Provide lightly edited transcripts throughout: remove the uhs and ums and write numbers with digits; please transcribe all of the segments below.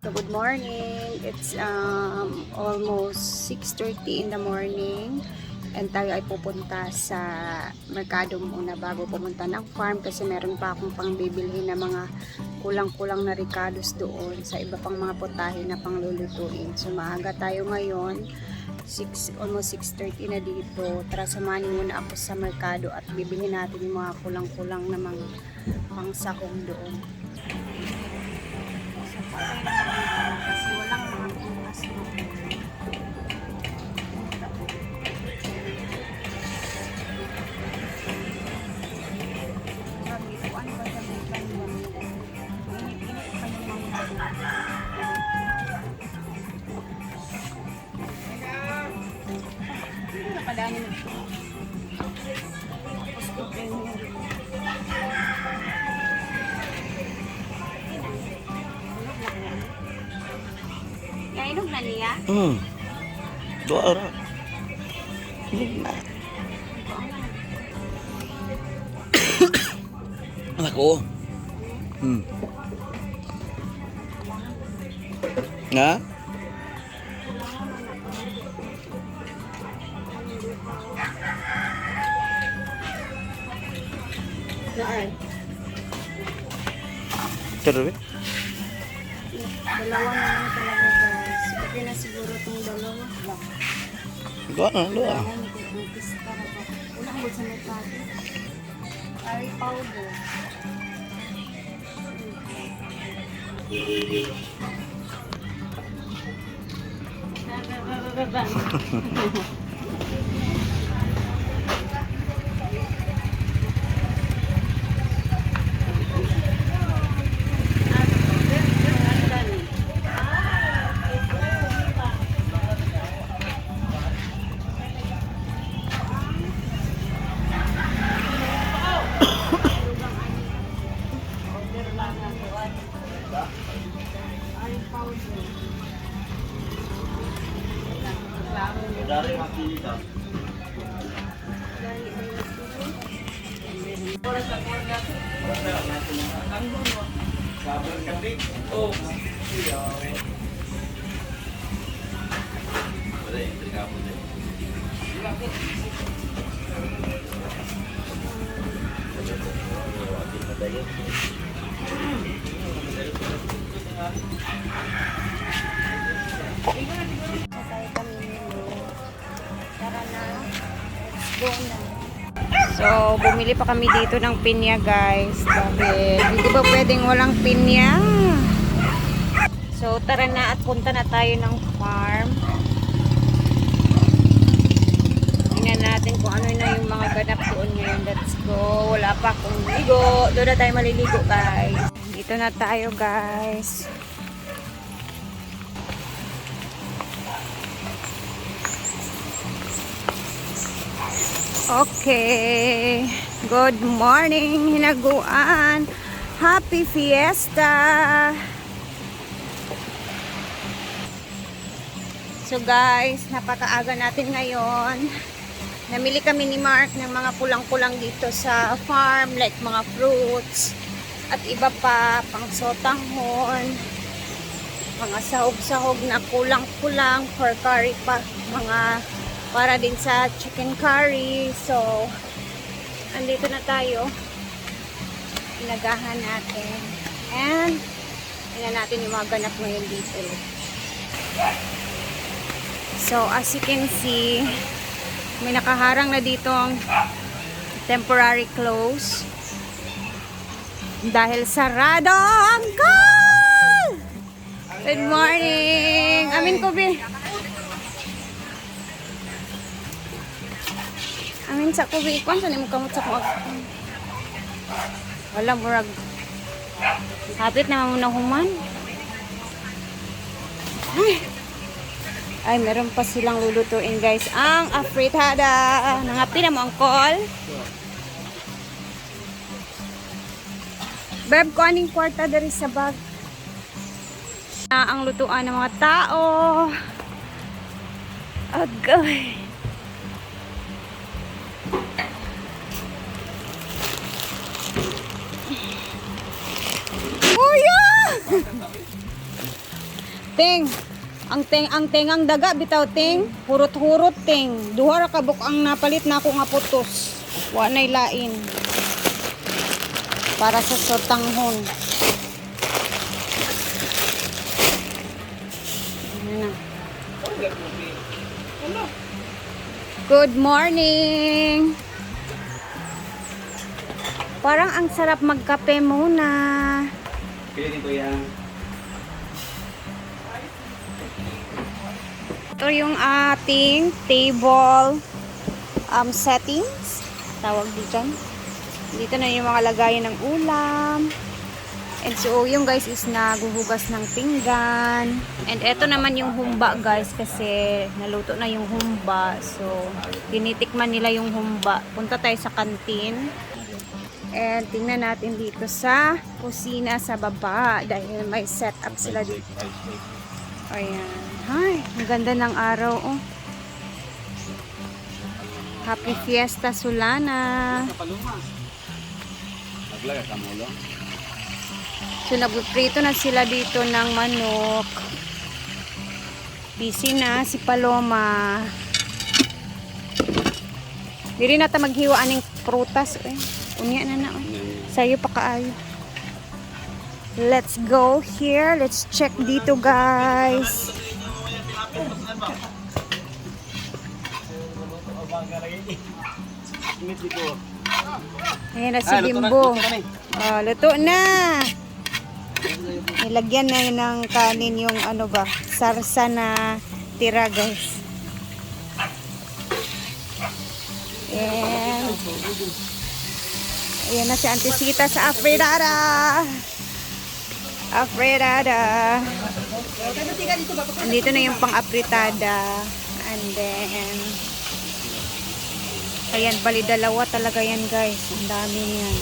So good morning. It's almost 6:30 in the morning and tayo ay pupunta sa merkado muna bago pumunta ng farm kasi meron pa akong pang bibilhin na mga kulang-kulang na ricados doon sa iba pang mga putahe na panglulutuin. So maaga tayo ngayon. Almost 6:30 na dito. Tara, samahan niyo muna ako sa merkado at bibilhin natin yung mga kulang-kulang na mga pangsahog doon. Kasi walang mga bukas doon. Magituan pa sa may kanya. Init-init pa yung mga hindi na padaan yun. Tapos kupin yun. Inog na niya? Doa ra. Inog na. Anak ko. Nga? Naan? Terus. Dalawa na lang talaga guys. Okay na siguro itong dalawa. Doa na, doa. Ulang mo sa merkado. Curry powder. Dari makita. Oh. So, bumili pa kami dito ng pinya guys. Dahil hindi ba pwedeng walang pinya? So, tara na at punta na tayo ng farm. Tingnan natin kung ano na yung mga ganap doon ngayon. Let's go. Wala pa akong ligo. Doon na tayo maliligo guys. Dito na tayo guys. Okay. Good morning, Hinaguan. Happy Fiesta. So guys, napakaaga natin ngayon. Namili kami ni Mark ng mga kulang-kulang dito sa farm, like mga fruits at iba pa, pang sotanghon, mga sahog-sahog na kulang-kulang for curry pa, mga para din sa chicken curry. So, andito na tayo. Pinagahan natin. And, tingnan natin yung mga ganap ngayon dito. So, as you can see, may nakaharang na dito ang temporary close. Dahil sarado ang call! Good morning! Amin ko, Bi. Amin sa kubi ikon sa nimo kamot sa kuag. Wala murag. Hapit na muna human. Ay, meron pa silang lulutuin guys. Ang afritada. Nangapi na mo ang call. Beb, ko aning kwarta dari sa bag. Ang lutuan ng mga tao. Agay. Ting. Ang tengang daga bitaw ting. Hurot-hurot ting. Duha ra ka buk ang napalit na ako nga putos. Wa nay lain. Para sa sotanghon. Ayan na. Good morning! Parang ang sarap magkape muna. Piliin ko yan. Ito yung ating table settings. Tawag dito. Dito na yung mga lagayan ng ulam. And so, yung guys is naguhugas ng pinggan. And eto naman yung humba guys kasi naluto na yung humba. So, tinitikman nila yung humba. Punta tayo sa kantin. And tingnan natin dito sa kusina sa baba dahil may setup sila dito. Ayan. Ay, ang ganda ng araw oh. Happy Fiesta Solana. Naglaga ka mo lang. So, nagprito na sila dito ng manok. Busy na si Paloma. Dili na ta maghiwaan ng prutas. Eh. Unya na na. Sayo pa kaayo. Let's go here. Let's check dito guys. Ayan na si Bimbo. Oh, luto na. Nilagyan na yun ng kanin yung ano ba, sarsa na tira guys. And ayan na si Auntie Sita sa Afredada. Afredada. Andito na yung pang-apritada. And then ayan, bali dalawa talaga yan guys. Ang dami yan.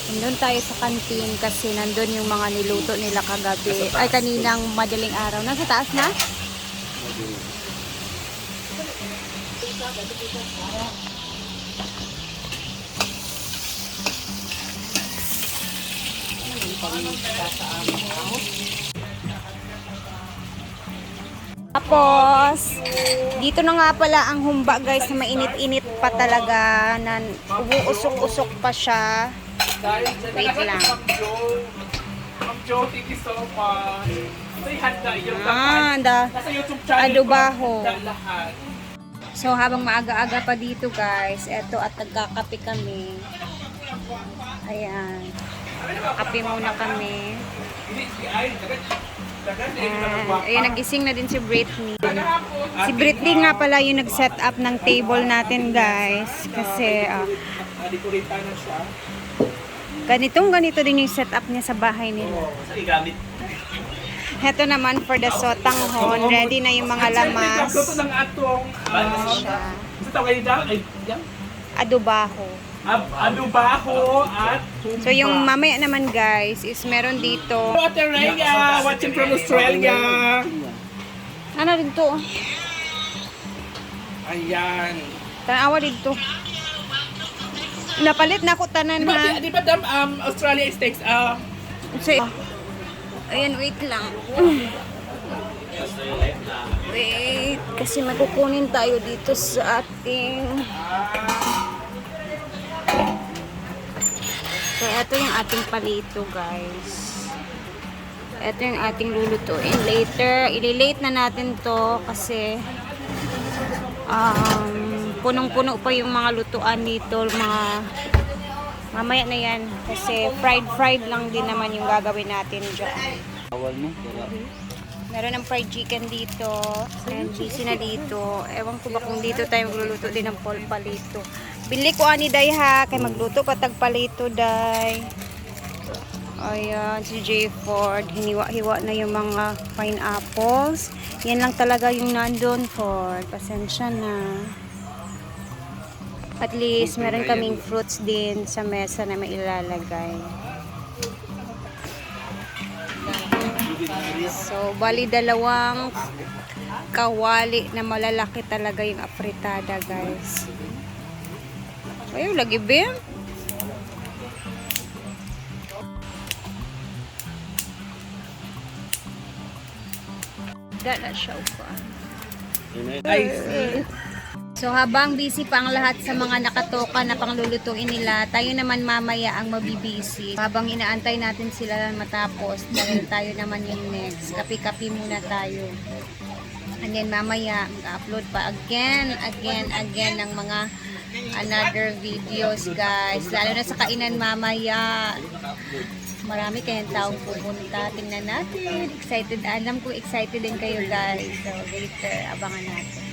Nandun tayo sa kantin kasi nandun yung mga niluto nila kagabi. Ay, kaninang madaling araw. Nasa taas na? Tapos, dito na nga pala ang humba guys na mainit-init pa talaga. Na uusok-usok pa siya. Wait lang. Ma'am Jo, thank you so much. Say handa yung lahat. Nasa YouTube channel Adobaho. ko lahat. So, habang maaga-aga pa dito guys, eto at nagkakape kami. Ayan. Kape muna kami. And, ayan, nagising na din si Britney. Si Britney nga pala yung nag-set up ng table natin guys. Kasi, Dekorita na siya. ganito din yung setup niya sa bahay nila. Heto naman for the sotanghon. Ready na yung mga lamas. Nagluto ng atong Siya. sa tawag daw ay Adobaho. adobaho at humba. So yung mamaya naman guys is meron dito. Ate Rhea, watching from Australia. Ano rin to? Ayan. Tanawa dito. Napalit na ako tanan ha. Di ba Australia steaks So, ayan, wait lang. Wait, kasi makukunin tayo dito sa ating... So, ito yung ating palito, guys. Ito yung ating lulutuin later. Ililate na natin to kasi punong-puno pa yung mga lutuan dito. Mamaya na yan. Kasi fried lang din naman yung gagawin natin dyan. Awal mo. Meron ng fried chicken dito. And busy na dito. Ewan ko ba kung dito tayo magluluto din ng palito. Bili ko ani day ha. Kaya magluto pa tag palito day. Ayan, si J. Ford. Hiniwa-hiwa na yung mga pineapples. Yan lang talaga yung nandun, Ford. Pasensya na. At least, meron kaming fruits din sa mesa na mailalagay. So, bali dalawang kawali na malalaki talaga yung afritada, guys. Ayun, lagi ba? Dada siya pa. Ay, So habang busy pa ang lahat sa mga nakatoka na panglulutuin nila, tayo naman mamaya ang mabibisi. Habang inaantay natin sila matapos, dahil tayo naman yung next. Kapi-kapi muna tayo. And then mamaya, mag-upload pa again ng mga another videos, guys. Lalo na sa kainan mamaya. Marami kayong taong pupunta. Tingnan natin. Excited. Alam ko excited din kayo, guys. So later, abangan natin.